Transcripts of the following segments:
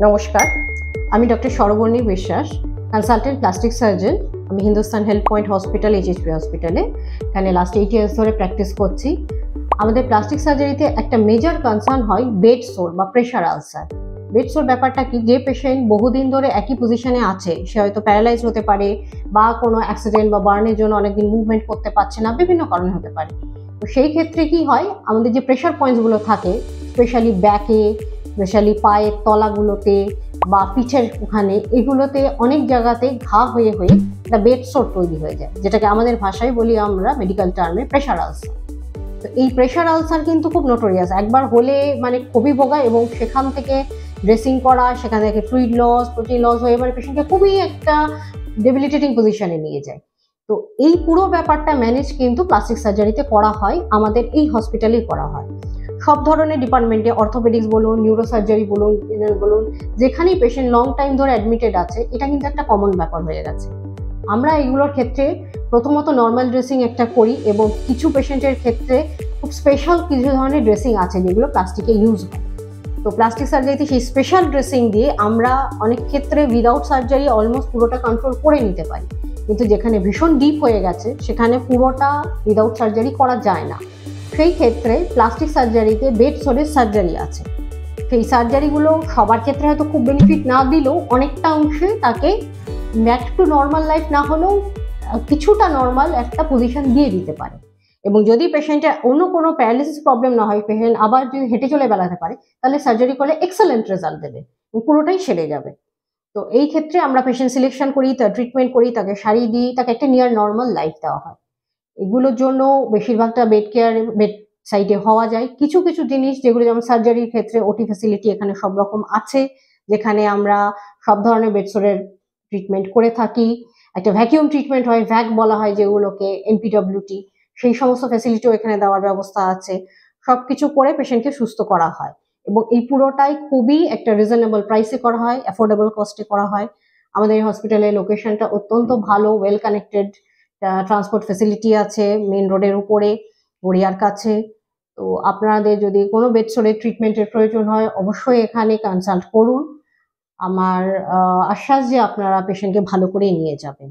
নমস্কার, আমি ডক্টর সরবর্ণী বিশ্বাস, কনসালটেন্ট প্লাস্টিক সার্জন। আমি Hindustan health point hospital, HSP হসপিটালে এখানে লাস্ট 8 ইয়ার্স ধরে প্র্যাকটিস করছি। আমাদের প্লাস্টিক সার্জারিতে একটা মেজর কনসার্ন হয় বেড সোর বা প্রেশার আলসার। বেড সোর ব্যাপারটা কি, যে পেশেন্ট বহুদিন ধরে একই পজিশনে আছে, সে হয়তো প্যারালাইজ হতে পারে বা কোনো অ্যাক্সিডেন্ট বা বার্নের জন্য অনেকদিন মুভমেন্ট করতে পারছে না, বিভিন্ন কারণে হতে পারে। তো সেই ক্ষেত্রে কি হয়, আমাদের যে প্রেশার পয়েন্টসগুলো থাকে, স্পেশালি ব্যাকে, স্পেশালি পায়ের তলাগুলোতে বা পিঠের ওখানে, এগুলোতে অনেক জায়গাতে ঘা হয়ে হয়ে একটা বেড সোর তৈরি হয়ে যায়, যেটাকে আমাদের ভাষায় বলি আমরা মেডিকেল টার্মে প্রেশার আলসার। তো এই প্রেশার আলসার কিন্তু খুব নোটোরিয়াস, একবার হলে মানে খুবই ভোগায় এবং সেখান থেকে ড্রেসিং করা, সেখান থেকে ফ্লুইড লস, প্রোটিন লস হয়ে মানে পেশেন্টকে খুবই একটা ডেবিলিটেটিং পজিশনে নিয়ে যায়। তো এই পুরো ব্যাপারটা ম্যানেজ কিন্তু প্লাস্টিক সার্জারিতে করা হয়, আমাদের এই হসপিটালেই করা হয়। সব ধরনের ডিপার্টমেন্টে, অর্থোপেডিক্স বলুন, নিউরোসার্জারি বলুন, জেনারেল বলুন, যেখানেই পেশেন্ট লং টাইম ধরে অ্যাডমিটেড আছে, এটা কিন্তু একটা কমন ব্যাপার হয়ে গেছে। আমরা এগুলোর ক্ষেত্রে প্রথমত নর্মাল ড্রেসিং একটা করি এবং কিছু পেশেন্টের ক্ষেত্রে খুব স্পেশাল কিছু ধরনের ড্রেসিং আছে যেগুলো প্লাস্টিকে ইউজ হয়। তো প্লাস্টিক সার্জারিতে সেই স্পেশাল ড্রেসিং দিয়ে আমরা অনেক ক্ষেত্রে উইদাউট সার্জারি অলমোস্ট পুরোটা কন্ট্রোল করে নিতে পারি, কিন্তু যেখানে ভীষণ ডিপ হয়ে গেছে সেখানে পুরোটা উইদাউট সার্জারি করা যায় না। সেই ক্ষেত্রে প্লাস্টিক সার্জারিতে বেড সোরের সার্জারি আছে। সেই সার্জারিগুলো সবার ক্ষেত্রে হয়তো খুব বেনিফিট না দিলেও অনেকটা অংশে তাকে ব্যাক টু নর্মাল লাইফ না হলেও কিছুটা নর্মাল একটা পজিশন দিয়ে দিতে পারে। এবং যদি পেশেন্টের অন্য কোনো প্যারালিসিস প্রবলেম না হয়, পেশেন্ট আবার যদি হেঁটে চলে বেড়াতে পারে, তাহলে সার্জারি করলে এক্সেলেন্ট রেজাল্ট দেবে, পুরোটাই সেরে যাবে। তো এই ক্ষেত্রে আমরা পেশেন্ট সিলেকশন করি, তার ট্রিটমেন্ট করি, তাকে শাড়ি দিই, তাকে একটা নিয়ার নর্মাল লাইফ দেওয়া হয়। এগুলোর জন্য বেশিরভাগটা বেড কেয়ার, বেড সাইডে হওয়া যায়। কিছু কিছু জিনিস যেগুলো, যেমন সার্জারির ক্ষেত্রে ওটি ফ্যাসিলিটি এখানে সব রকম আছে, যেখানে আমরা সব ধরনের বেডসোরের ট্রিটমেন্ট করে থাকি। একটা ভ্যাকিউম ট্রিটমেন্ট হয়, ভ্যাক বলা হয় যেগুলোকে, এনপিডব্লিউটি, সেই সমস্ত ফ্যাসিলিটিও এখানে দেওয়ার ব্যবস্থা আছে। সবকিছু করে পেশেন্টকে সুস্থ করা হয় এবং এই পুরোটাই খুবই একটা রিজনেবল প্রাইসে করা হয়, অ্যাফোর্ডেবল কস্টে করা হয়। আমাদের এই হসপিটালের লোকেশনটা অত্যন্ত ভালো, ওয়েল কানেক্টেড, ট্রান্সপোর্ট ফেসিলিটি আছে মেন রোডের উপরে, গড়িয়ার কাছে। তো আপনাদের যদি কোনো বেডসোরের ট্রিটমেন্টের প্রয়োজন হয়, অবশ্যই এখানে কনসাল্ট করুন। আমার আশ্বাস যে আপনারা পেশেন্টকে ভালো করে নিয়ে যাবেন।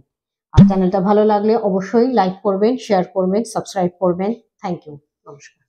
আর চ্যানেলটা ভালো লাগলে অবশ্যই লাইক করবেন, শেয়ার করবেন, সাবস্ক্রাইব করবেন। থ্যাংক ইউ, নমস্কার।